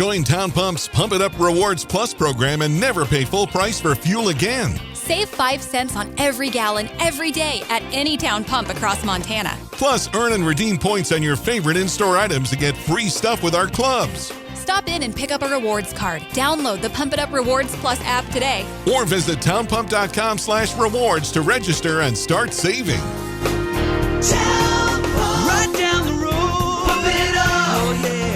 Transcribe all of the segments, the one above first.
Join Town Pump's Pump It Up Rewards Plus program and never pay full price for fuel again. Save 5 cents on every gallon every day at any Town Pump across Montana. Plus, earn and redeem points on your favorite in-store items to get free stuff with our clubs. Stop in and pick up a rewards card. Download the Pump It Up Rewards Plus app today. Or visit townpump.com/rewards to register and start saving. Town Pump. Right down the road. Pump it up. Oh, yeah.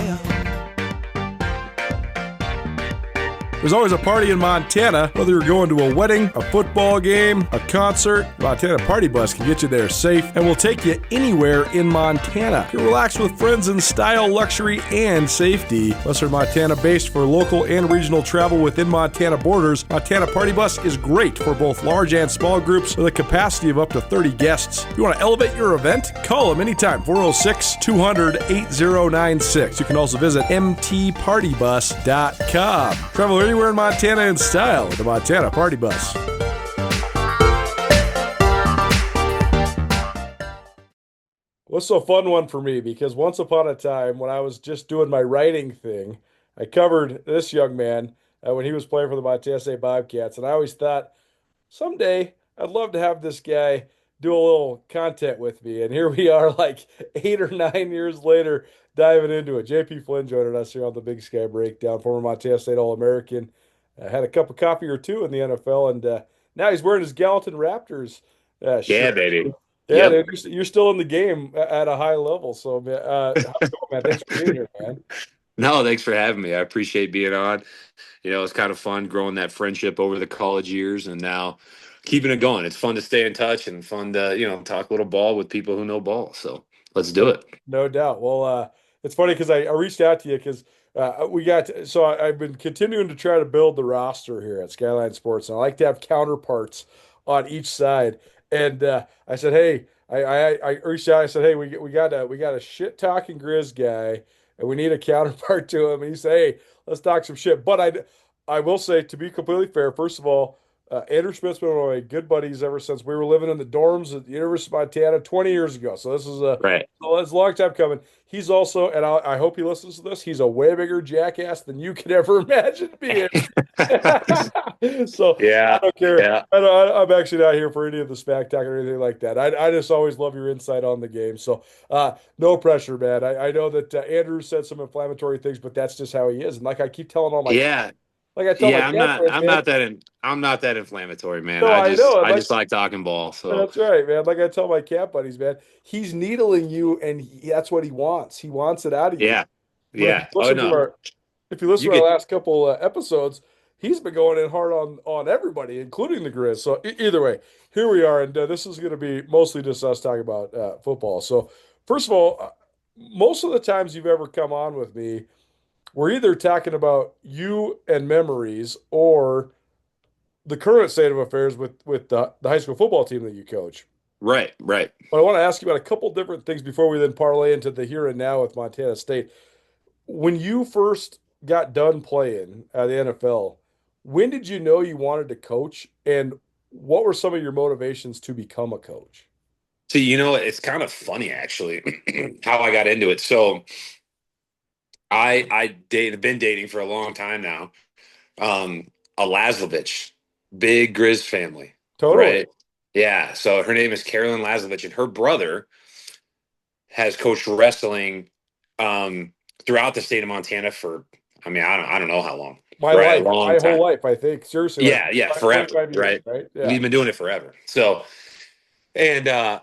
There's always a party in Montana, whether you're going to a wedding, a football game, a concert. Montana Party Bus can get you there safe and will take you anywhere in Montana. You can relax with friends in style, luxury, and safety. Western Montana based for local and regional travel within Montana borders. Montana Party Bus is great for both large and small groups with a capacity of up to 30 guests. If you want to elevate your event, call them anytime, 406-200-8096. You can also visit mtpartybus.com. Travel anywhere in Montana in style with the Montana Party Bus. What's a fun one for me? Because once upon a time, when I was just doing my writing thing, I covered this young man when he was playing for the Montana State Bobcats, and I always thought, someday I'd love to have this guy do a little content with me. And here we are, like 8 or 9 years later, diving into it. JP Flynn joining us here on the Big Sky Breakdown, former Montana State All-American. Had a cup of coffee or two in the NFL, and now he's wearing his Gallatin Raptors shirt. Yeah, baby. Yeah, yep. Dude, you're still in the game at a high level. So, how's it going, man? Thanks for being here, man. No, thanks for having me. I appreciate being on. You know, it's kind of fun growing that friendship over the college years and now keeping it going. It's fun to stay in touch and fun to, talk a little ball with people who know ball. So let's do it. No doubt. Well, it's funny because I reached out to you because I've been continuing to try to build the roster here at Skyline Sports, and I like to have counterparts on each side. And I said, hey, I reached out. I said, hey, we got a shit talking Grizz guy, and we need a counterpart to him. And he said, hey, let's talk some shit. But I will say, to be completely fair, first of all, Andrew Smith's been one of my good buddies ever since we were living in the dorms at the University of Montana 20 years ago. So this is right. So it's a long time coming. He's also, and I hope he listens to this, he's a way bigger jackass than you could ever imagine being. So yeah, I don't care. Yeah. I'm actually not here for any of the smack talk or anything like that. I just always love your insight on the game. So no pressure, man. I know that Andrew said some inflammatory things, but that's just how he is. And like I keep telling all my like I tell my I'm not that inflammatory, man. No, I just like talking ball. So that's right, man. Like I tell my cat buddies, man, he's needling you, and that's what he wants. He wants it out of you. Yeah, But yeah. If you listen to our last couple episodes, he's been going in hard on everybody, including the Grizz. So either way, here we are, and this is going to be mostly just us talking about football. So first of all, most of the times you've ever come on with me, we're either talking about you and memories or the current state of affairs with the high school football team that you coach. Right. But I want to ask you about a couple different things before we then parlay into the here and now with Montana State. When you first got done playing at the NFL, when did you know you wanted to coach, and what were some of your motivations to become a coach? See, it's kind of funny, actually, how I got into it. So I've been dating for a long time now. A Lazlovich, big Grizz family. Totally. Right? Yeah. So her name is Carolyn Lazlovich, and her brother has coached wrestling throughout the state of Montana for, I don't know how long. My whole life, I think. Seriously. Yeah, forever. Years, right? Yeah. We've been doing it forever. So, and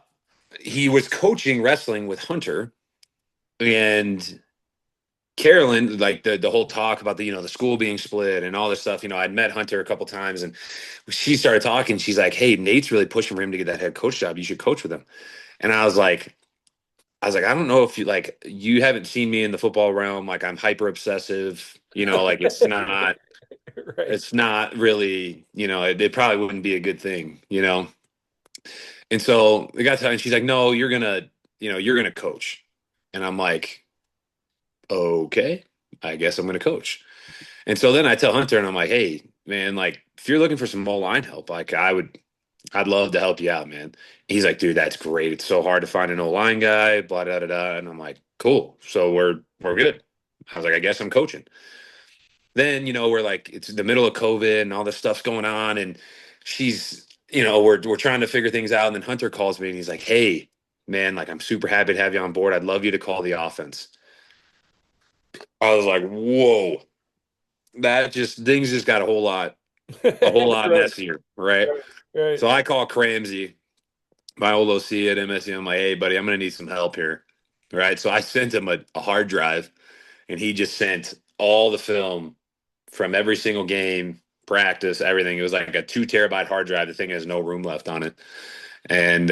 he was coaching wrestling with Hunter, and Carolyn, like the whole talk about the school being split and all this stuff, I'd met Hunter a couple times, and she started talking. She's like, hey, Nate's really pushing for him to get that head coach job. You should coach with him. And I was like, I don't know if you haven't seen me in the football realm. Like, I'm hyper obsessive, like it's not, right. It's not really, it probably wouldn't be a good thing, And so we got to, and she's like, no, you're going to coach. And I'm like, okay, I guess I'm going to coach. And so then I tell Hunter, and I'm like, hey, man, like, if you're looking for some O-line help, like, I'd love to help you out, man. He's like, dude, that's great. It's so hard to find an O-line guy, blah, da, da, da. And I'm like, cool. So we're good. I was like, I guess I'm coaching. then, we're like, it's the middle of COVID and all this stuff's going on. And she's, we're trying to figure things out. And then Hunter calls me and he's like, hey, man, like, I'm super happy to have you on board. I'd love you to call the offense. I was like, whoa, things just got a whole lot Right. messier. Right. Right. So I call Cramsey, my old OC at MSU. I'm like, hey, buddy, I'm going to need some help here. Right. So I sent him a hard drive and he just sent all the film from every single game, practice, everything. It was like a 2 terabyte hard drive. The thing has no room left on it. And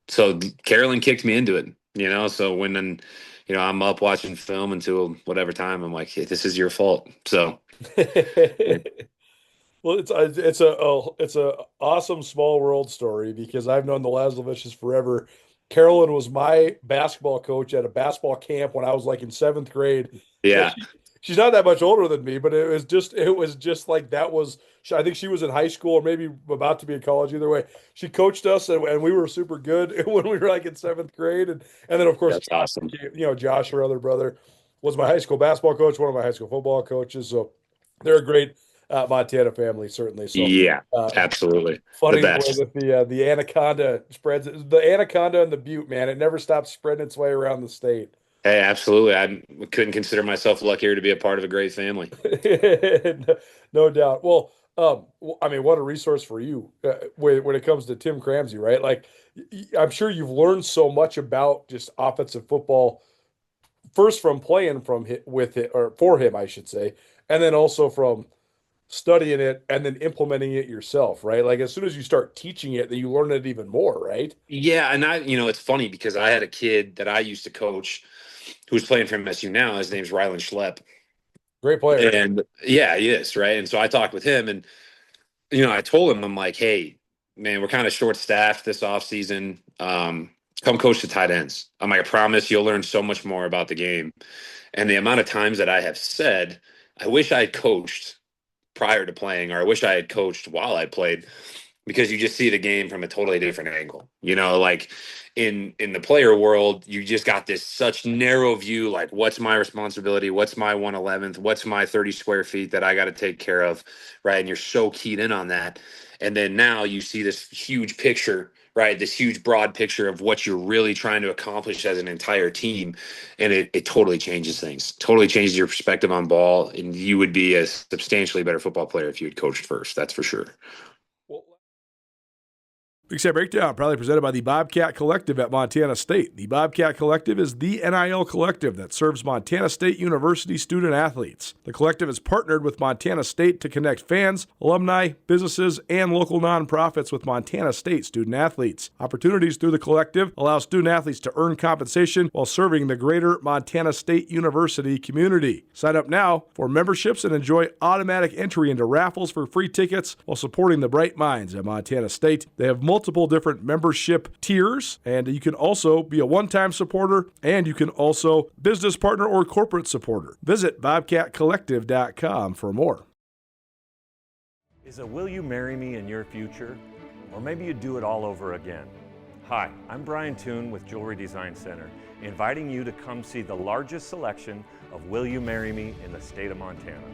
so Carolyn kicked me into it, so when I'm up watching film until whatever time, I'm like, hey, this is your fault. So Well, it's a awesome small world story because I've known the Lasloviches forever. Carolyn was my basketball coach at a basketball camp when I was like in 7th grade. So yeah, she's not that much older than me, but it was just like that was. I think she was in high school or maybe about to be in college. Either way, she coached us and we were super good when we were like in 7th grade. And then of course, that's awesome. Josh, her other brother, was my high school basketball coach, one of my high school football coaches. So they're a great Montana family, certainly. So Yeah, uh, absolutely. The funny the way best. that the anaconda spreads, the anaconda and the butte, man, it never stops spreading its way around the state. Hey, absolutely. I couldn't consider myself luckier to be a part of a great family. No doubt. Well, I mean, what a resource for you when it comes to Tim Cramsey, right? Like, I'm sure you've learned so much about just offensive football, first from playing with it or for him, I should say, and then also from studying it and then implementing it yourself, right? Like as soon as you start teaching it, then you learn it even more, right? Yeah, and it's funny because I had a kid that I used to coach who's playing for MSU now. His name's Rylan Schlepp. Great player. And yeah, he is, right? And so I talked with him and I told him, I'm like, hey, man, we're kind of short staffed this offseason. Come coach the tight ends. I'm like, I promise you'll learn so much more about the game. And the amount of times that I have said, I wish I had coached prior to playing, or I wish I had coached while I played, because you just see the game from a totally different angle. Like in the player world, you just got this such narrow view, like what's my responsibility? What's my 1/11th? What's my 30 square feet that I got to take care of, right? And you're so keyed in on that. And then now you see this huge picture, right? This huge broad picture of what you're really trying to accomplish as an entire team. And it totally changes things, totally changes your perspective on ball. And you would be a substantially better football player if you had coached first. That's for sure. Well, Big Sky Breakdown, proudly presented by the Bobcat Collective at Montana State. The Bobcat Collective is the NIL collective that serves Montana State University student athletes. The collective is partnered with Montana State to connect fans, alumni, businesses, and local nonprofits with Montana State student athletes. Opportunities through the collective allow student athletes to earn compensation while serving the greater Montana State University community. Sign up now for memberships and enjoy automatic entry into raffles for free tickets while supporting the bright minds at Montana State. They have multiple different membership tiers, and you can also be a one-time supporter, and you can also business partner or corporate supporter. Visit bobcatcollective.com for more. Is a will you marry me in your future? Or maybe you do it all over again. Hi, I'm Brian Toon with Jewelry Design Center, inviting you to come see the largest selection of Will You Marry Me in the state of Montana.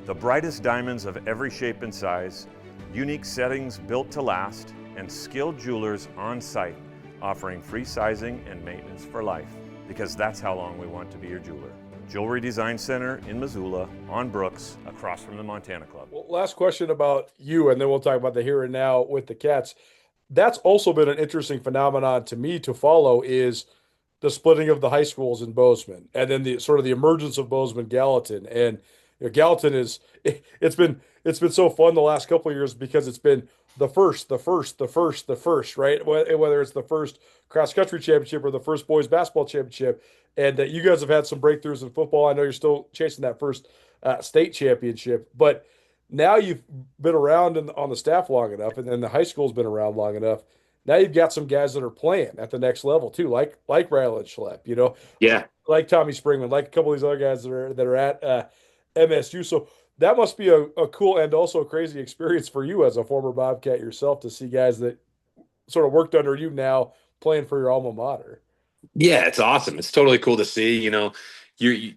The brightest diamonds of every shape and size, unique settings built to last, and skilled jewelers on site offering free sizing and maintenance for life, because that's how long we want to be your jeweler. Jewelry Design Center in Missoula, on Brooks, across from the Montana Club. Well, last question about you, and then we'll talk about the here and now with the Cats. That's also been an interesting phenomenon to me to follow, is the splitting of the high schools in Bozeman, and then the sort of the emergence of Bozeman Gallatin. And Gallatin it's been so fun the last couple of years because it's been the first, right? Whether it's the first cross country championship or the first boys basketball championship, and you guys have had some breakthroughs in football. I know you're still chasing that first state championship, but now you've been around on the staff long enough, and then the high school's been around long enough. Now you've got some guys that are playing at the next level too, like Rylan Schlepp, Yeah. like Tommy Springman, like a couple of these other guys that are at MSU. So that must be a cool and also a crazy experience for you as a former Bobcat yourself to see guys that sort of worked under you now playing for your alma mater. Yeah, it's awesome. It's totally cool to see, and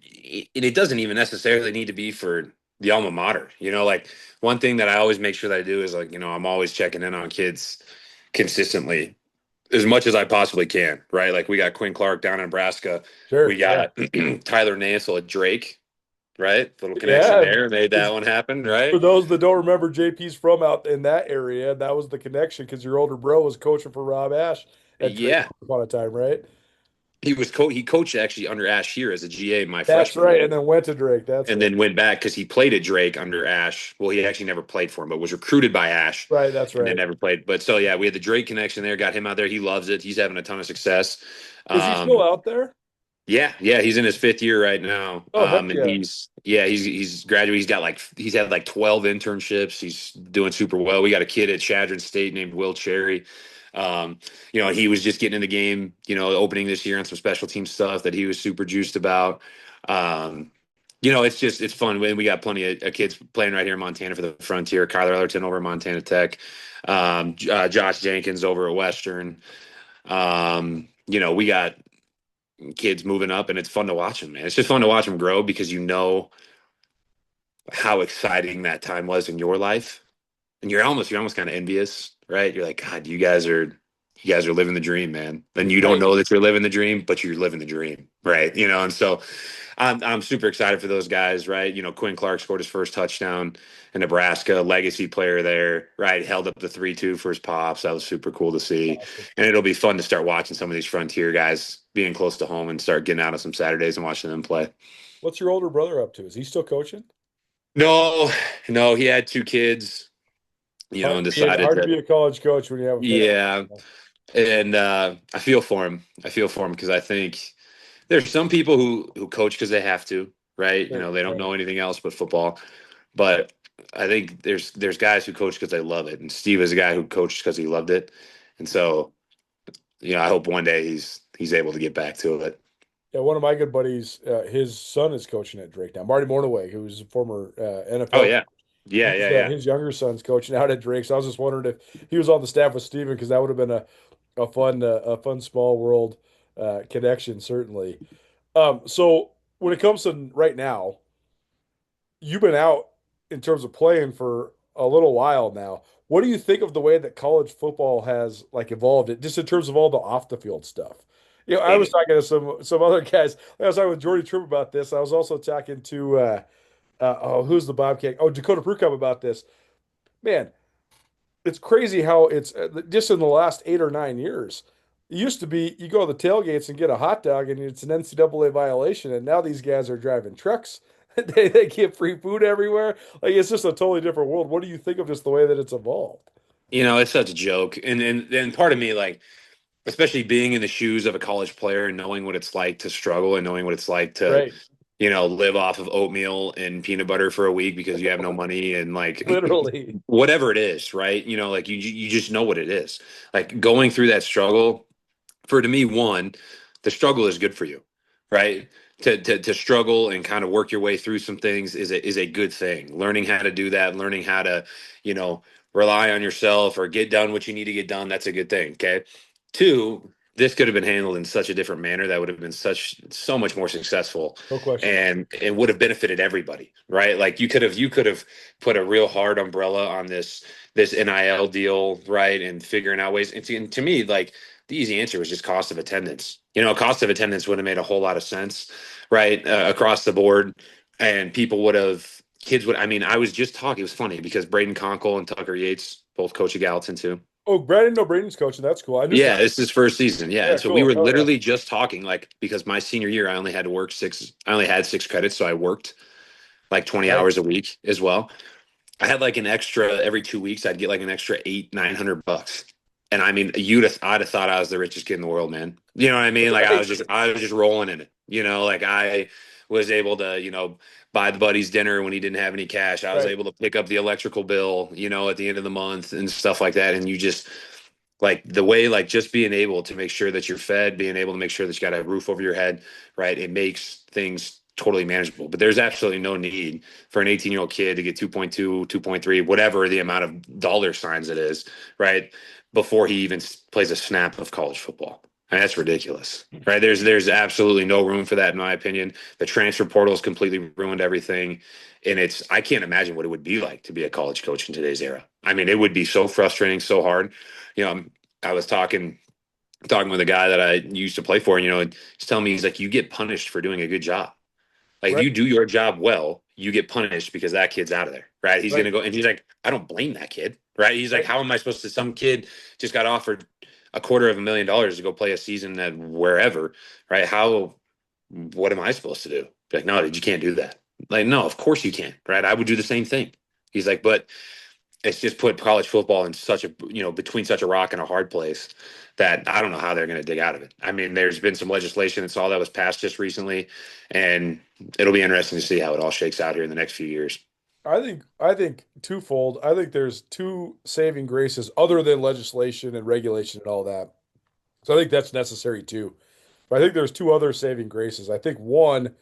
it doesn't even necessarily need to be for the alma mater. Like one thing that I always make sure that I do is like, I'm always checking in on kids consistently as much as I possibly can, right? Like we got Quinn Clark down in Nebraska. Sure. We got Tyler Nansel at Drake, right? Little connection Yeah. there. Made that one happen, For right? those that don't remember, JP's from out in that area. That was the connection because your older bro was coaching for Rob Ash at Drake Yeah. once upon a time, right? He coached actually under Ash here as a GA my That's freshman right. year. And then went to Drake. That's And right. then went back because he played at Drake under Ash. Well, he actually never played for him, but was recruited by Ash. Right. That's And then right. never played. But so yeah, we had the Drake connection there. Got him out there. He loves it. He's having a ton of success. Is he still out there? Yeah, he's in his 5th year right now. Oh, heck And yeah. he's graduated. He's had like 12 internships. He's doing super well. We got a kid at Chadron State named Will Cherry. He was just getting in the game, opening this year on some special team stuff that he was super juiced about. It's fun. We got plenty of kids playing right here in Montana for the Frontier. Kyler Ellerton over at Montana Tech. Josh Jenkins over at Western. We got kids moving up, and it's fun to watch them, man. It's just fun to watch them grow because how exciting that time was in your life, and you're almost kind of envious, right? You're like, God, you guys are living the dream, man. And you don't know that you're living the dream, but you're living the dream, right? And so I'm super excited for those guys, right? Quinn Clark scored his first touchdown in Nebraska, legacy player there, right? Held up the 3-2 for his pops. That was super cool to see. And it'll be fun to start watching some of these Frontier guys being close to home and start getting out on some Saturdays and watching them play. What's your older brother up to? Is he still coaching? No, he had 2 kids, and decided hard to be a college coach when you have a family. Yeah. And I feel for him. Because I think there's some people who coach because they have to, right? They don't know anything else but football. But I think there's guys who coach because they love it. And Steve is a guy who coached because he loved it. And so, I hope one day he's able to get back to it. Yeah, one of my good buddies, his son is coaching at Drake now. Marty Mornaway, who's a former NFL. Oh yeah. Yeah. His younger son's coaching out at Drake. So I was just wondering if he was on the staff with Steven, because that would have been a fun small world connection, certainly. So when it comes to right now, you've been out in terms of playing for a little while now. What do you think of the way that college football has evolved it, just in terms of all the off the field stuff? I was talking to some other guys. I was talking with Jordy Tripp about this. I was also talking to who's the Bobcat? Oh, Dakota Prukop about this. Man, it's crazy how it's just in the last 8 or 9 years. It used to be you go to the tailgates and get a hot dog and it's an NCAA violation, and now these guys are driving trucks. They get free food everywhere. It's just a totally different world. What do you think of just the way that it's evolved? It's such a joke, and part of me, like, especially being in the shoes of a college player and knowing what it's like to struggle and knowing what it's like to Right. Live off of oatmeal and peanut butter for a week because you have no money and Literally. whatever it is, right? You just know what it is. Like going through that struggle, to me, one, the struggle is good for you, right? To struggle and kind of work your way through some things is a good thing. Learning how to do that, learning how to, rely on yourself or get done what you need to get done, that's a good thing. Okay. 2, this could have been handled in such a different manner that would have been so much more successful. No question. And it would have benefited everybody, right? Like you could have put a real hard umbrella on this NIL deal, right? And figuring out ways. And to me, like, the easy answer was just cost of attendance. Cost of attendance would have made a whole lot of sense, right? Across the board. And kids would, I was just talking, it was funny because Braden Conkle and Tucker Yates both coach at Gallatin too. Oh, Brandon, no, Braden's coaching. That's cool. I knew Yeah, that. it's his first season. Yeah. Yeah, So cool. we were Hell yeah. literally just talking, because my senior year, I only had to work I only had 6 credits. So I worked like 20 Right. hours a week as well. I had like an extra every 2 weeks, I'd get like an extra $800-900. And I'd have thought I was the richest kid in the world, man. You know what I mean? Like I was just rolling in it, like I was able to, buy the buddies dinner when he didn't have any cash. I was Right. able to pick up the electrical bill, at the end of the month and stuff like that. And you just, like, the way, like, just being able to make sure that you're fed, being able to make sure that you got a roof over your head, right? It makes things totally manageable. But there's absolutely no need for an 18-year-old kid to get 2.2, 2.3, whatever the amount of dollar signs it is, right? Before he even plays a snap of college football. That's ridiculous, right? There's absolutely no room for that, in my opinion. The transfer portal has completely ruined everything, and I can't imagine what it would be like to be a college coach in today's era. I mean, it would be so frustrating, so hard. You know, I was talking with a guy that I used to play for, and he's telling me, he's like, you get punished for doing a good job. Like, if Right. you do your job well, you get punished because that kid's out of there, right? He's Right. gonna go, and he's like, I don't blame that kid, right? He's like, Right. how am I supposed to? Some kid just got offered $250,000 to go play a season at wherever, right? What am I supposed to do? Like, no, dude, you can't do that. Like, no, of course you can't, right? I would do the same thing. He's like, but it's just put college football in such a, between such a rock and a hard place that I don't know how they're going to dig out of it. I mean, there's been some legislation and all that was passed just recently, and it'll be interesting to see how it all shakes out here in the next few years. I think twofold. I think there's two saving graces other than legislation and regulation and all that. So I think that's necessary too. But I think there's two other saving graces. I think one,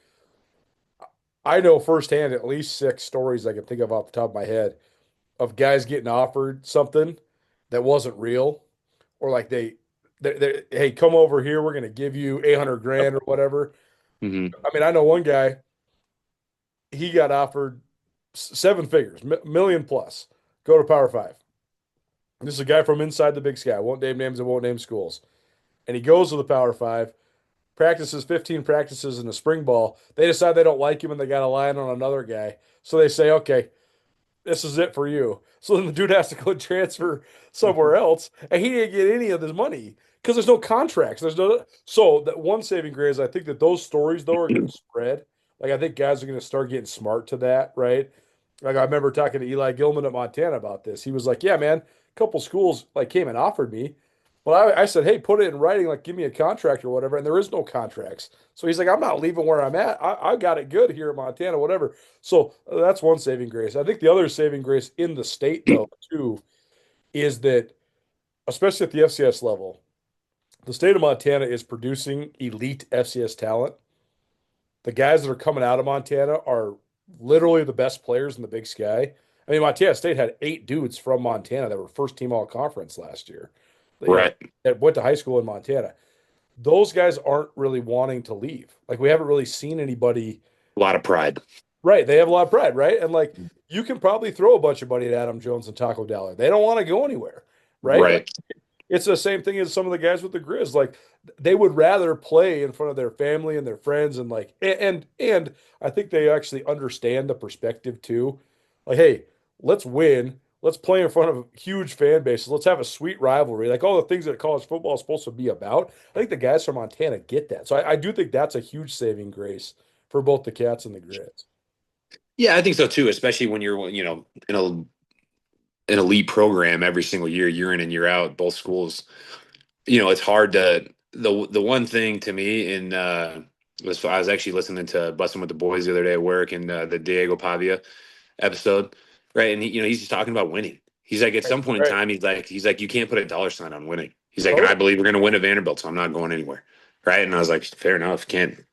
I know firsthand at least six stories I can think of off the top of my head of guys getting offered something that wasn't real, or like they hey, come over here, we're going to give you 800 grand or whatever. Mm-hmm. I mean, I know one guy, he got offered seven figures, million plus, go to Power Five. This is a guy from inside the Big Sky. Won't name names and won't name schools. And he goes to the Power Five, practices 15 practices in the spring ball. They decide they don't like him and they got a line on another guy. So they say, okay, this is it for you. So then the dude has to go transfer somewhere else, and he didn't get any of his money because there's no contracts. There's no so that one saving grace. I think that those stories though are going to spread. Like I think guys are going to start getting smart to that, right? Like I remember talking to Eli Gilman at Montana about this. He was like, "Yeah, man, a couple schools like came and offered me." Well, I said, "Hey, put it in writing, like give me a contract or whatever." And there is no contracts. So he's like, "I'm not leaving where I'm at. I got it good here at Montana, whatever." So that's one saving grace. I think the other saving grace in the state, though, too, is that, especially at the FCS level, the state of Montana is producing elite FCS talent. The guys that are coming out of Montana are literally the best players in the Big Sky. I mean, Montana State had 8 dudes from Montana that were first team all conference last year, Right. that went to high school in Montana. Those guys aren't really wanting to leave. Like, we haven't really seen anybody. A lot of pride. Right. They have a lot of pride, right? And like you can probably throw a bunch of money at Adam Jones and Taco Dollar. They don't want to go anywhere, right? Like, Right. it's the same thing as some of the guys with the Grizz. Like they would rather play in front of their family and their friends and like and I think they actually understand the perspective too. Like, hey, let's win. Let's play in front of huge fan bases. Let's have a sweet rivalry. Like all the things that college football is supposed to be about. I think the guys from Montana get that. So I do think that's a huge saving grace for both the Cats and the Grizz. Yeah, I think so too, especially when you're, in an elite program every single year in and year out, both schools. It's hard to the one thing to me I was actually listening to Bussin' with the Boys the other day at work, and the Diego Pavia episode, right? And he's just talking about winning. He's like, at some point in Right. time, he's like, you can't put a dollar sign on winning. He's like, and Totally. I believe we're going to win at Vanderbilt, so I'm not going anywhere, right? And I was like, fair enough, can't.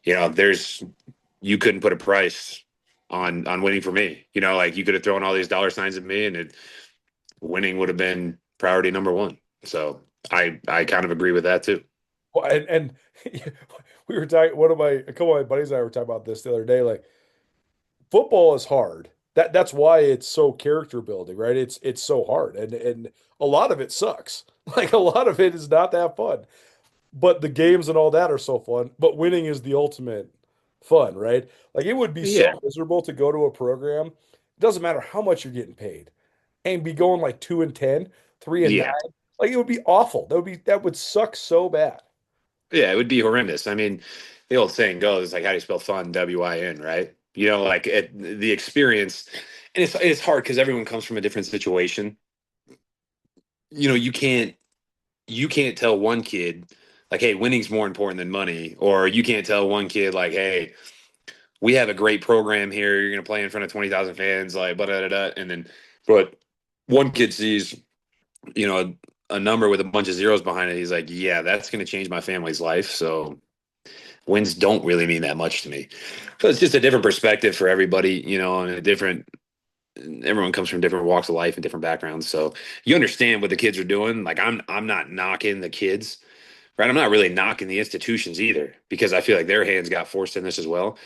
You couldn't put a price on winning for me. Like you could have thrown all these dollar signs at me, and winning would have been priority number one. So I kind of agree with that too. Well, and we were talking. A couple of my buddies and I were talking about this the other day. Like football is hard. That's why it's so character building, right? It's so hard, and a lot of it sucks. Like a lot of it is not that fun. But the games and all that are so fun. But winning is the ultimate fun, right? Like it would be Yeah, so miserable to go to a program. It doesn't matter how much you're getting paid, and be going like 2-10, 3-9. yeah, Like it would be awful. That would suck so bad. yeah. It would be horrendous. I mean, the old saying goes like, how do you spell fun? WIN, right? Like the experience, and it's hard because everyone comes from a different situation. You can't tell one kid like, hey, winning's more important than money, or you can't tell one kid like, hey, we have a great program here. You're going to play in front of 20,000 fans, like, and then, but one kid sees, you know, a number with a bunch of zeros behind it. He's like, yeah, that's going to change my family's life. So wins don't really mean that much to me. So it's just a different perspective for everybody, and everyone comes from different walks of life and different backgrounds. So you understand what the kids are doing. Like I'm not knocking the kids, right? I'm not really knocking the institutions either, because I feel like their hands got forced in this as well.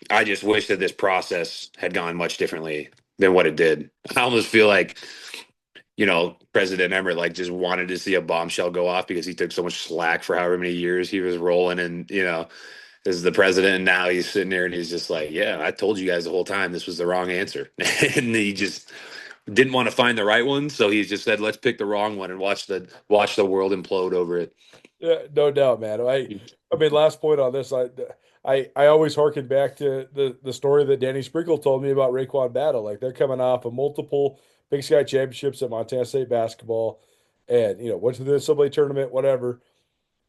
I just wish that this process had gone much differently than what it did. I almost feel like, President Emmerich like just wanted to see a bombshell go off because he took so much slack for however many years he was rolling, and as the president, and now he's sitting there and he's just like, yeah, I told you guys the whole time this was the wrong answer. And he just didn't want to find the right one, so he just said, let's pick the wrong one and watch the world implode over it. Yeah, no doubt, man. I mean, last point on this, I always harken back to the story that Danny Sprinkle told me about Raekwon Battle. Like, they're coming off of multiple Big Sky championships at Montana State basketball, and went to the NCAA tournament, whatever.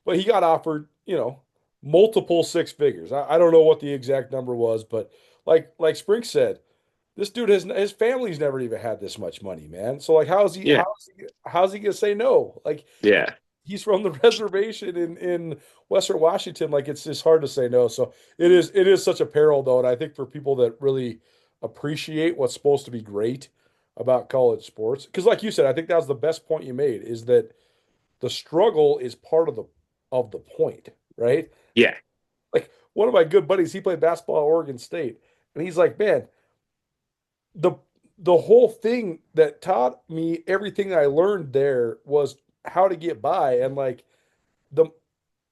But he got offered, multiple six figures. I don't know what the exact number was, but like Sprink said, this dude his family's never even had this much money, man. So like, Yeah. how's he gonna say no? Like, Yeah. he's from the reservation in Western Washington. Like, it's just hard to say no. So it is such a peril, though, and I think for people that really appreciate what's supposed to be great about college sports, because like you said, I think that was the best point you made, is that the struggle is part of the point, right? Yeah. Like, one of my good buddies, he played basketball at Oregon State, and he's like, man, the the whole thing that taught me everything I learned there was how to get by, and like, the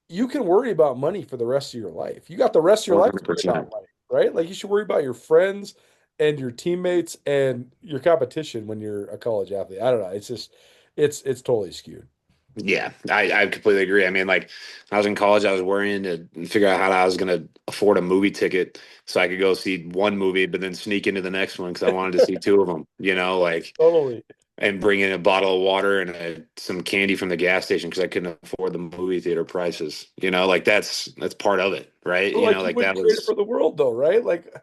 you can worry about money for the rest of your life. You got the rest of your life to worry 100%. about money, right? Like, you should worry about your friends and your teammates and your competition when you're a college athlete. I don't know. It's just it's totally skewed. Yeah, I completely agree. I mean, like, when I was in college, I was worrying to figure out how I was going to afford a movie ticket so I could go see one movie, but then sneak into the next one because I wanted to see two of them, like, Totally. and bring in a bottle of water and some candy from the gas station because I couldn't afford the movie theater prices. Like, that's part of it, right? But, like, you Like, wouldn't that trade it was for the world, though, right? Like,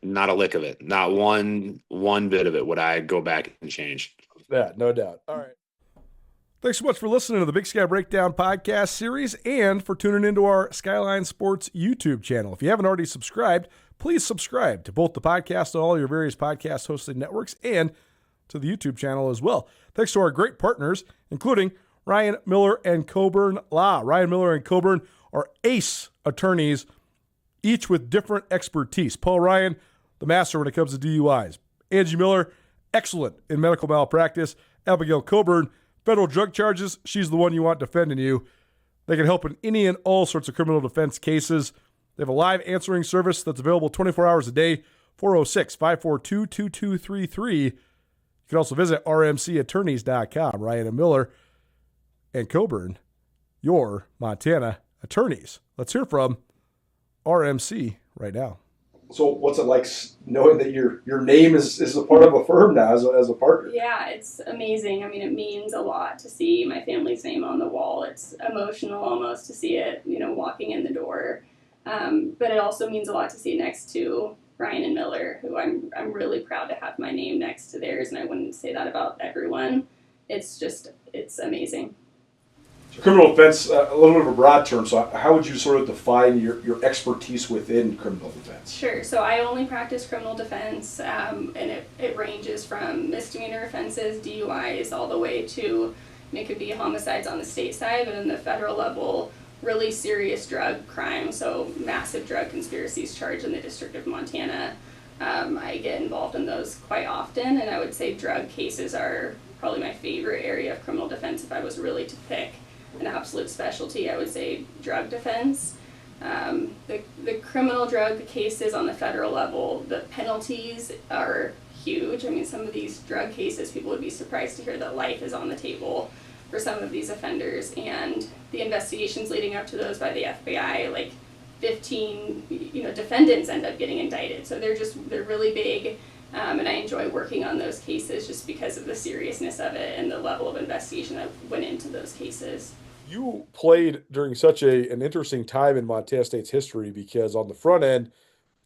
not a lick of it. Not one bit of it would I go back and change. yeah, no doubt. All right. Thanks so much for listening to the Big Sky Breakdown podcast series and for tuning into our Skyline Sports YouTube channel. If you haven't already subscribed, please subscribe to both the podcast and all your various podcast hosting networks and to the YouTube channel as well. Thanks to our great partners, including Ryan Miller and Coburn Law. Ryan Miller and Coburn are ace attorneys, each with different expertise. Paul Ryan, the master when it comes to DUIs. Angie Miller, excellent in medical malpractice. Abigail Coburn, federal drug charges. She's the one you want defending you. They can help in any and all sorts of criminal defense cases. They have a live answering service that's available 24 hours a day, 406-542-2233. You can also visit rmcattorneys.com. Ryan and Miller and Coburn, your Montana attorneys. Let's hear from RMC right now. So what's it like knowing that your name is a part of a firm now as a partner? Yeah, it's amazing. I mean, it means a lot to see my family's name on the wall. It's emotional almost to see it, walking in the door. But it also means a lot to see it next to Ryan and Miller, who I'm really proud to have my name next to theirs, and I wouldn't say that about everyone. It's amazing. So criminal defense, a little bit of a broad term, so how would you sort of define your expertise within criminal defense? Sure. So I only practice criminal defense, and it ranges from misdemeanor offenses, DUIs, all the way to, it could be homicides on the state side, but in the federal level, really serious drug crime, so massive drug conspiracies charged in the District of Montana. I get involved in those quite often, and I would say drug cases are probably my favorite area of criminal defense. If I was really to pick an absolute specialty, I would say drug defense. The criminal drug cases on the federal level, the penalties are huge. I mean, some of these drug cases, people would be surprised to hear that life is on the table for some of these offenders, and the investigations leading up to those by the FBI, like 15 defendants end up getting indicted. So they're really big, and I enjoy working on those cases just because of the seriousness of it and the level of investigation that went into those cases. You played during such an interesting time in Montana State's history, because on the front end,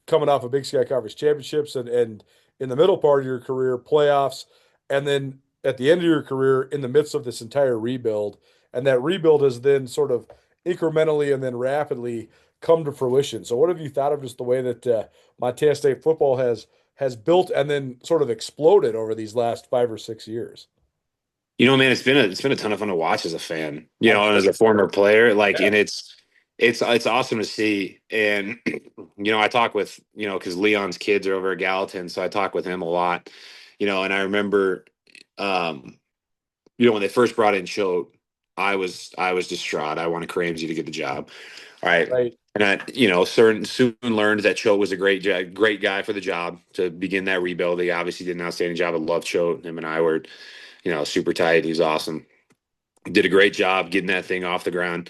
coming off of Big Sky Conference championships, and in the middle part of your career, playoffs, and then at the end of your career in the midst of this entire rebuild. And that rebuild has then sort of incrementally and then rapidly come to fruition. So what have you thought of just the way that Montana State football has built and then sort of exploded over these last 5 or 6 years? Man, it's been a ton of fun to watch as a fan, I'm and sure. as a former player, like, Yeah. and it's awesome to see. And I talk with, because Leon's kids are over at Gallatin, so I talk with him a lot, and I remember, um, when they first brought in Choate, I was distraught. I wanted Ramsey to get the job. All right. Right. And I, soon learned that Choate was a great guy for the job to begin that rebuild. He obviously did an outstanding job. I love Choate. Him and I were, super tight. He's awesome. Did a great job getting that thing off the ground,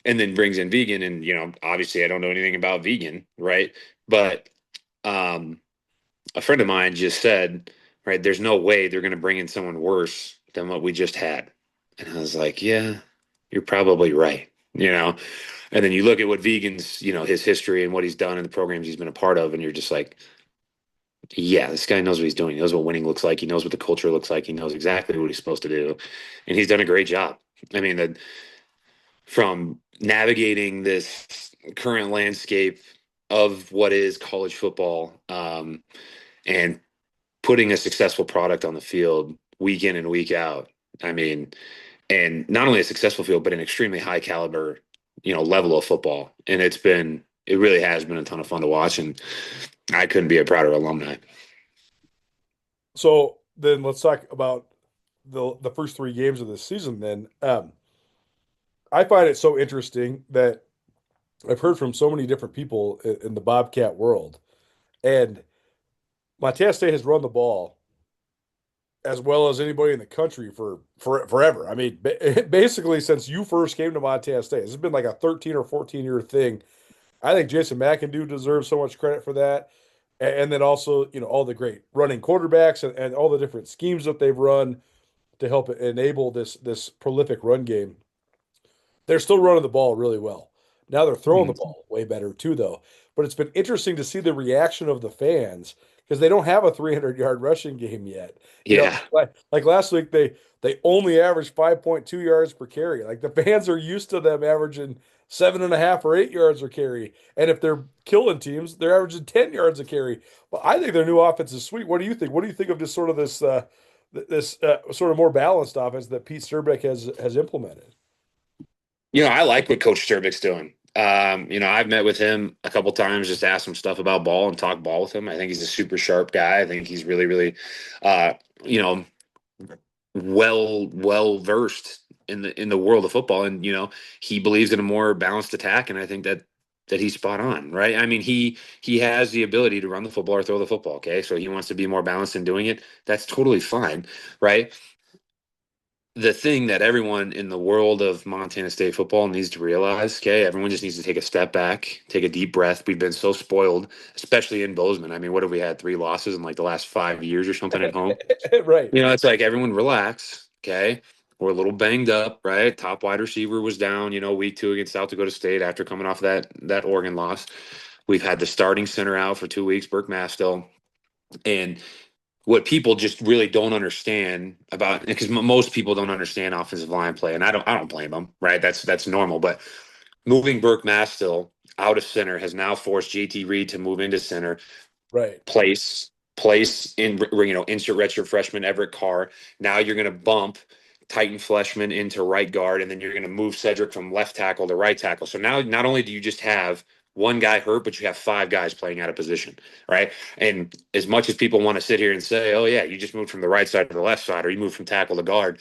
and then brings in Vegan. And obviously, I don't know anything about Vegan, right? But um, a friend of mine just said, right, there's no way they're going to bring in someone worse than what we just had. And I was like, yeah, you're probably right. And then you look at what Vegan's, his history and what he's done in the programs he's been a part of, and you're just like, yeah, this guy knows what he's doing. He knows what winning looks like. He knows what the culture looks like. He knows exactly what he's supposed to do. And he's done a great job. I mean, from navigating this current landscape of what is college football, and putting a successful product on the field week in and week out. I mean, and not only a successful field, but an extremely high caliber, level of football. And it really has been a ton of fun to watch. And I couldn't be a prouder alumni. So then let's talk about the first three games of this season. Then I find it so interesting that I've heard from so many different people in the Bobcat world, and Montana State has run the ball as well as anybody in the country for forever. I mean, basically since you first came to Montana State, this has been like a 13 or 14-year thing. I think Jason McIndoe deserves so much credit for that. And then also, all the great running quarterbacks and all the different schemes that they've run to help enable this prolific run game. They're still running the ball really well. Now they're throwing the Mhm. ball way better too, though. But it's been interesting to see the reaction of the fans because they don't have a 300-yard rushing game yet. Yeah. Like last week they only averaged 5.2 yards per carry. Like the fans are used to them averaging 7.5 or 8 yards per carry. And if they're killing teams, they're averaging 10 yards a carry. But I think their new offense is sweet. What do you think? What do you think of just sort of this sort of more balanced offense that Pete Sturbeck has implemented? I like what Coach Sturbick's doing. I've met with him a couple times, just asked him stuff about ball and talk ball with him. I think he's a super sharp guy. I think he's really, really, uh, you know, well versed in the world of football. And he believes in a more balanced attack, and I think that he's spot on, right? I mean, he has the ability to run the football or throw the football. Okay, so he wants to be more balanced in doing it. That's totally fine, right? The thing that everyone in the world of Montana State football needs to realize, okay, everyone just needs to take a step back, take a deep breath. We've been so spoiled, especially in Bozeman. I mean, what have we had? 3 losses in like the last 5 years or something at home? Right. It's like everyone relax, okay? We're a little banged up, right? Top wide receiver was down, week 2 against South Dakota State after coming off that Oregon loss. We've had the starting center out for 2 weeks, Burke Mastill. And what people just really don't understand about, because most people don't understand offensive line play, and I don't blame them, right? That's normal. But moving Burke Mastill out of center has now forced JT Reed to move into center, Right. place in, insert redshirt freshman Everett Carr. Now you're going to bump Titan Fleshman into right guard, and then you're going to move Cedric from left tackle to right tackle. So now not only do you just have one guy hurt, but you have 5 guys playing out of position, right? And as much as people want to sit here and say, oh, yeah, you just moved from the right side to the left side, or you moved from tackle to guard,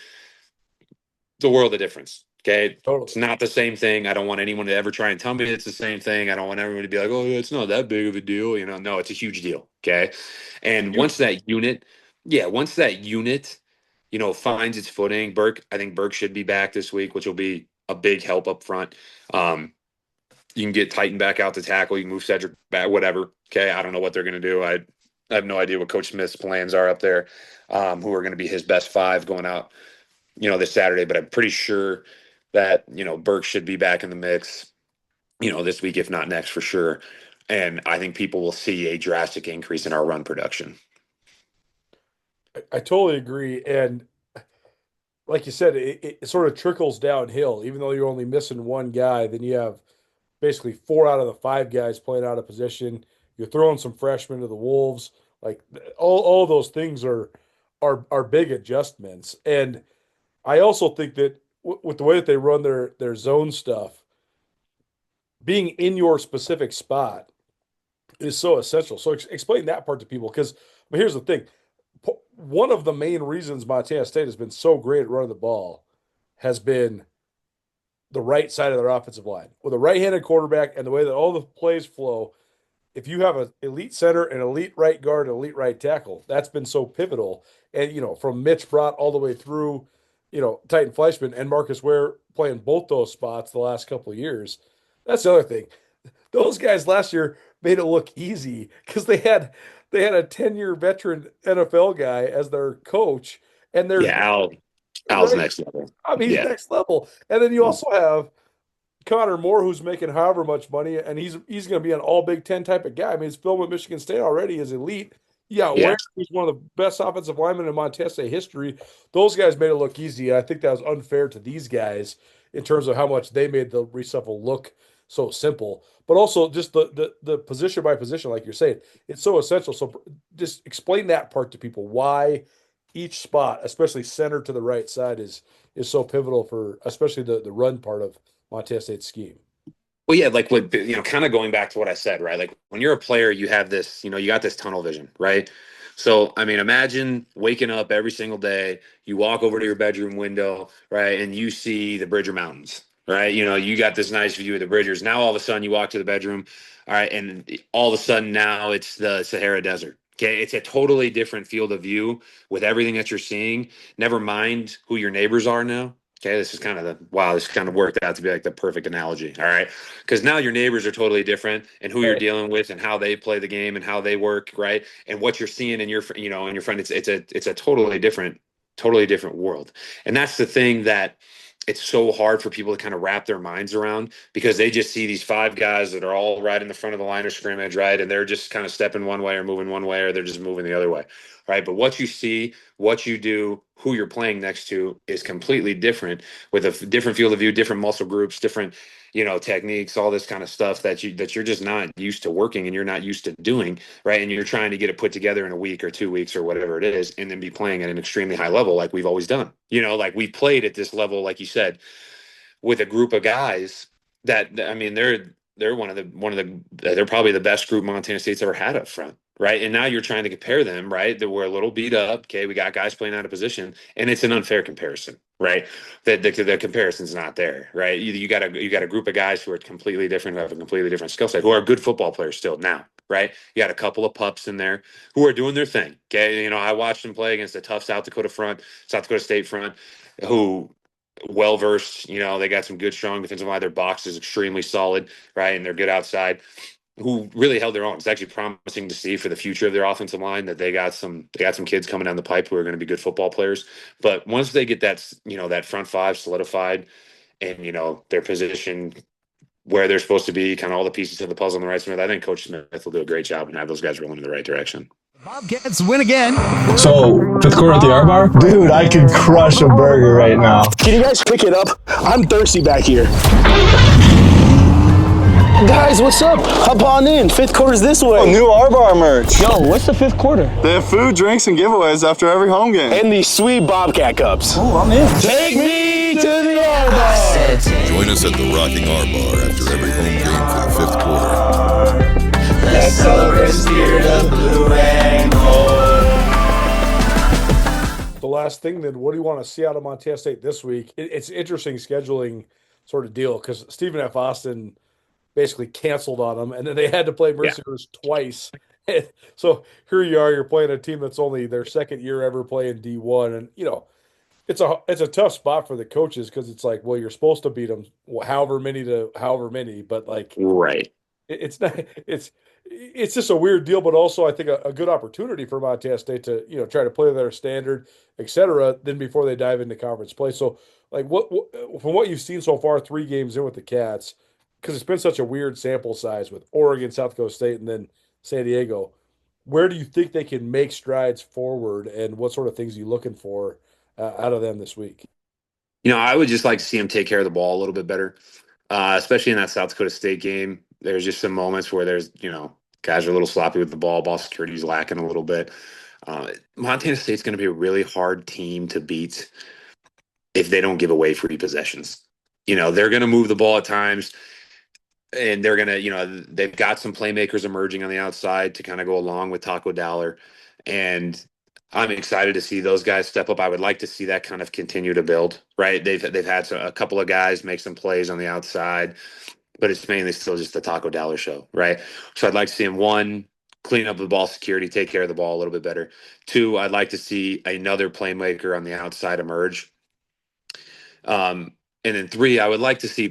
the world of difference. Okay. It's Totally. not the same thing. I don't want anyone to ever try and tell me it's the same thing. I don't want everyone to be like, oh, yeah, it's not that big of a deal. No, it's a huge deal. Okay. And You, once that unit, finds its footing, I think Burke should be back this week, which will be a big help up front. You can get Titan back out to tackle. You can move Cedric back, whatever. Okay. I don't know what they're going to do. I have no idea what Coach Smith's plans are up there, who are going to be his best 5 going out, this Saturday. But I'm pretty sure that, Burke should be back in the mix, this week, if not next, for sure. And I think people will see a drastic increase in our run production. I totally agree. And like you said, it sort of trickles downhill. Even though you're only missing one guy, then you have basically 4 out of the 5 guys playing out of position. You're throwing some freshmen to the wolves. Like all those things are big adjustments. And I also think that with the way that they run their zone stuff, being in your specific spot is so essential. So explain that part to people because here's the thing. One of the main reasons Montana State has been so great at running the ball has been the right side of their offensive line. With a right-handed quarterback and the way that all the plays flow, if you have an elite center, an elite right guard, an elite right tackle, that's been so pivotal. And, from Mitch Brott all the way through, Titan Fleischman and Marcus Ware playing both those spots the last couple of years. That's the other thing. Those guys last year made it look easy because they had a 10-year veteran NFL guy as their coach, and they're Yeah, Al's right. next level. I mean, he's Yeah. next level. And then you also have Connor Moore, who's making however much money, and he's going to be an all Big Ten type of guy. I mean, his film at Michigan State already is elite. Yeah, Yeah. Ware, who's one of the best offensive linemen in Montana State history. Those guys made it look easy. I think that was unfair to these guys in terms of how much they made the reshuffle look so simple. But also just the position by position, like you're saying, it's so essential. So just explain that part to people. Why each spot, especially center to the right side, is so pivotal for especially the run part of Montana State's scheme. Well, yeah, like what kind of going back to what I said, right? Like when you're a player, you have this, you got this tunnel vision, right? So, I mean, imagine waking up every single day, you walk over to your bedroom window, right, and you see the Bridger Mountains, right? You got this nice view of the Bridgers. Now all of a sudden you walk to the bedroom, all right, and all of a sudden now it's the Sahara Desert. Okay, it's a totally different field of view with everything that you're seeing. Never mind who your neighbors are now. Okay, this is kind of this kind of worked out to be like the perfect analogy. All right. Because now your neighbors are totally different and who you're dealing with and how they play the game and how they work, right? And what you're seeing in your in your friend, it's a totally different world. And that's the thing that it's so hard for people to kind of wrap their minds around because they just see these five guys that are all right in the front of the line of scrimmage, right? And they're just kind of stepping one way or moving one way, or they're just moving the other way, right? But what you see, what you do, who you're playing next to is completely different with a different field of view, different muscle groups, different, techniques, all this kind of stuff that you're just not used to working and you're not used to doing, right? And you're trying to get it put together in a week or 2 weeks or whatever it is, and then be playing at an extremely high level like we've always done. Like we played at this level, like you said, with a group of guys that, I mean, they're they're probably the best group Montana State's ever had up front. Right. And now you're trying to compare them, right? That we're a little beat up. Okay. We got guys playing out of position and it's an unfair comparison, right? The comparison's not there, right? You got a group of guys who are completely different, who have a completely different skill set, who are good football players still now, right? You got a couple of pups in there who are doing their thing. Okay. I watched them play against a tough South Dakota State front who well versed, they got some good, strong defensive line. Their box is extremely solid, right? And they're good outside, who really held their own. It's actually promising to see for the future of their offensive line that they got some kids coming down the pipe who are going to be good football players. But once they get that, that front five solidified and, their position where they're supposed to be, kind of all the pieces of the puzzle on the right side, I think Coach Smith will do a great job and have those guys rolling in the right direction. Bobcats win again. So, fifth quarter at the R Bar? Dude, I could crush a burger right now. Can you guys pick it up? I'm thirsty back here. Guys, what's up? Hop on in. Fifth quarter's this way. Oh, new R Bar merch. Yo, what's the fifth quarter? They have food, drinks, and giveaways after every home game. And these sweet Bobcat cups. Oh, I'm in. Take me to the R Bar. Join us at the Rocking R Bar after every home game for the fifth quarter. Let's celebrate the spirit of blue and gold. The last thing, then, what do you want to see out of Montana State this week? It's interesting scheduling sort of deal because Stephen F. Austin basically canceled on them, and then they had to play Mercyhurst twice. So here you are, you're playing a team that's only their second year ever playing D1, and it's a tough spot for the coaches because it's like, well, you're supposed to beat them however many, but like Right. it's not it's just a weird deal, but also I think a good opportunity for Montana State to try to play their standard, etc. Then before they dive into conference play. So like what from what you've seen so far, 3 games in with the Cats, because it's been such a weird sample size with Oregon, South Dakota State, and then San Diego. Where do you think they can make strides forward, and what sort of things are you looking for out of them this week? I would just like to see them take care of the ball a little bit better, especially in that South Dakota State game. There's just some moments where there's, guys are a little sloppy with the ball. Ball security is lacking a little bit. Montana State's going to be a really hard team to beat. if they don't give away free possessions. They're going to move the ball at times, and they're going to, they've got some playmakers emerging on the outside to kind of go along with Taco Dowler. And I'm excited to see those guys step up. I would like to see that kind of continue to build, right? They've had a couple of guys make some plays on the outside, but it's mainly still just the Taco Dowler show, right? So I'd like to see him, one, clean up the ball security, take care of the ball a little bit better. Two, I'd like to see another playmaker on the outside emerge. And then three, I would like to see,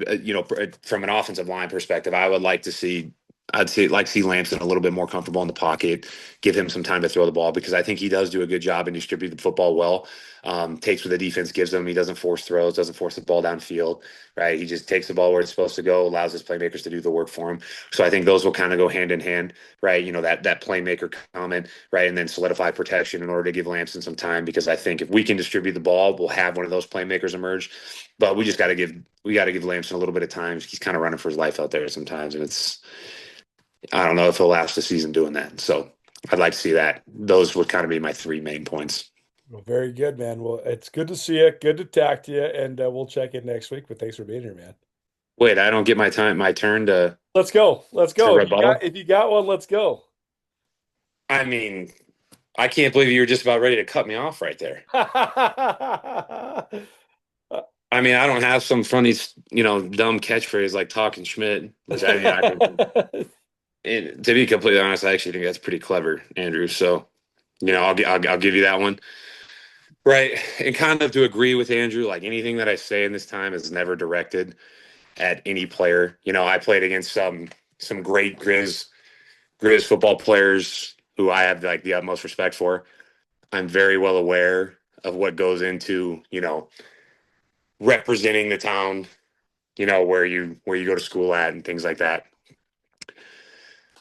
from an offensive line perspective, I'd see Lamson a little bit more comfortable in the pocket, give him some time to throw the ball, because I think he does do a good job and distribute the football well. Takes what the defense gives him. He doesn't force throws, doesn't force the ball downfield, right? He just takes the ball where it's supposed to go, allows his playmakers to do the work for him. So I think those will kind of go hand in hand, right? That playmaker comment, right? And then solidify protection in order to give Lamson some time, because I think if we can distribute the ball, we'll have one of those playmakers emerge. But we got to give Lamson a little bit of time. He's kind of running for his life out there sometimes, and I don't know if he'll last the season doing that. So I'd like to see that. Those would kind of be my three main points. Well, very good, man. Well, it's good to see you. Good to talk to you, and we'll check in next week. But thanks for being here, man. Wait, I don't get my turn to. Let's go. Rebuttal? If you got one, let's go. I mean, I can't believe you were just about ready to cut me off right there. I mean, I don't have some funny, dumb catchphrase like Talking Schmidt, which to be completely honest, I actually think that's pretty clever, Andrew. So, I'll give you that one. Right. And kind of to agree with Andrew, like anything that I say in this time is never directed at any player. I played against some great Grizz football players who I have like the utmost respect for. I'm very well aware of what goes into, representing the town, where you go to school at and things like that.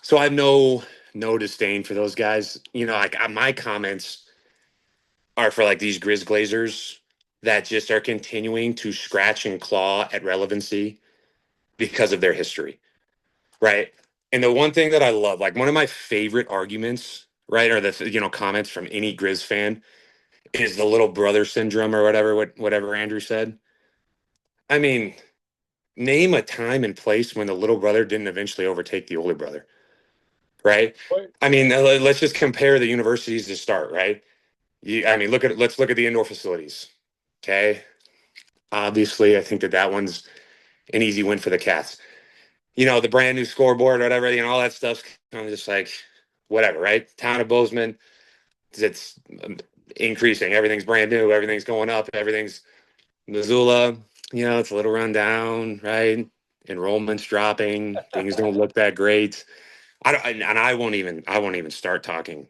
So I have no disdain for those guys. My comments are for like these Grizz Glazers that just are continuing to scratch and claw at relevancy because of their history, right? And the one thing that I love, like one of my favorite arguments, right, or the comments from any Grizz fan is the little brother syndrome or whatever Andrew said. I mean, name a time and place when the little brother didn't eventually overtake the older brother, right? I mean, let's just compare the universities to start, right? Let's look at the indoor facilities. Okay. Obviously, I think that one's an easy win for the Cats. The brand new scoreboard or whatever, all that stuff's kind of just like whatever, right? Town of Bozeman, it's increasing. Everything's brand new. Everything's going up. Everything's Missoula. It's a little run down, right? Enrollment's dropping. Things don't look that great. I won't even start talking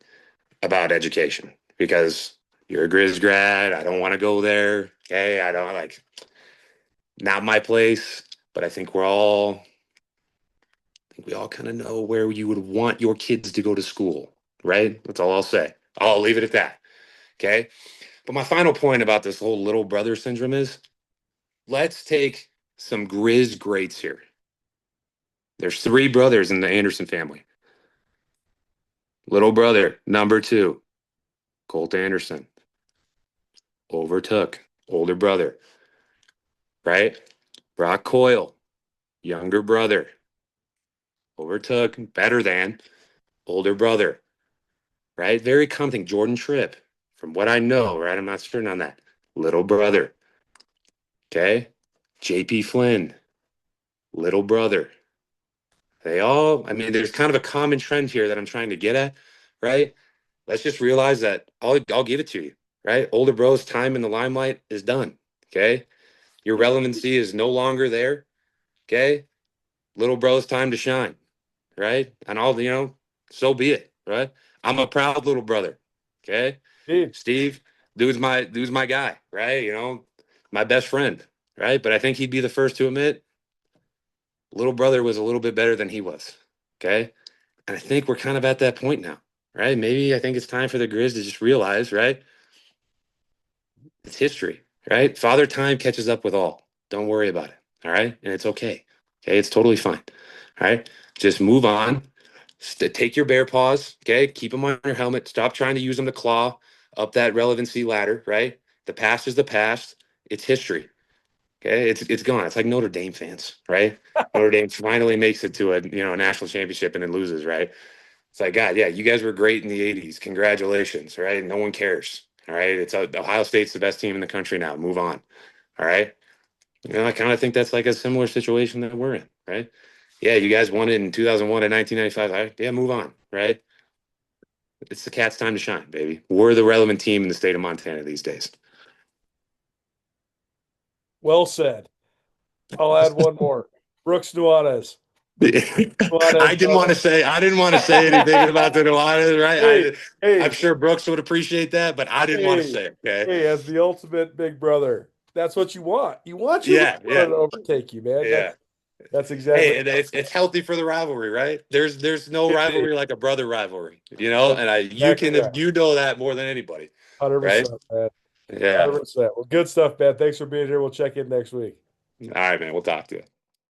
about education, because you're a Grizz grad. I don't want to go there. Okay. I don't not my place, but I think we all kind of know where you would want your kids to go to school, right? That's all I'll say. I'll leave it at that. Okay. But my final point about this whole little brother syndrome is, let's take some Grizz greats here. There's three brothers in the Anderson family. Little brother, number 2, Colt Anderson, overtook older brother, right? Brock Coyle, younger brother, overtook better than older brother, right? Very common thing. Jordan Tripp, from what I know, right? I'm not certain on that. Little brother. Okay. JP Flynn, little brother. There's kind of a common trend here that I'm trying to get at, right? Let's just realize that I'll give it to you, right? Older bro's time in the limelight is done. Okay. Your relevancy is no longer there. Okay. Little bro's time to shine, right? And so be it, right? I'm a proud little brother. Okay. Steve, dude's my guy, right? My best friend, right? But I think he'd be the first to admit little brother was a little bit better than he was. Okay. And I think we're kind of at that point now, right? Maybe I think it's time for the Grizz to just realize, right? It's history, right? Father time catches up with all. Don't worry about it. All right. And it's okay. Okay. It's totally fine. All right. Just move on. Take your bear paws. Okay. Keep them on your helmet. Stop trying to use them to claw up that relevancy ladder, right? The past is the past. It's history. Okay, it's gone. It's like Notre Dame fans, right? Notre Dame finally makes it to a national championship and then loses, right? It's like, God, yeah, you guys were great in the '80s. Congratulations, right? No one cares, all right? It's Ohio State's the best team in the country now. Move on, all right? I kind of think that's like a similar situation that we're in, right? Yeah, you guys won it in 2001 and 1995. All right, yeah, move on, right? It's the Cats' time to shine, baby. We're the relevant team in the state of Montana these days. Well said. I'll add one more. Brooks Nuanez. I didn't want to say anything about the Nuanez, right? I'm sure Brooks would appreciate that, but I didn't want to say it. Okay. Hey, as the ultimate big brother, that's what you want. You want your big brother to overtake you, man. Yeah. That's exactly. Hey, and it's healthy for the rivalry, right? There's no rivalry like a brother rivalry, and you know that more than anybody. 100%, right? man. Yeah. 100%. Well, good stuff, man. Thanks for being here. We'll check in next week. All right, man. We'll talk to you.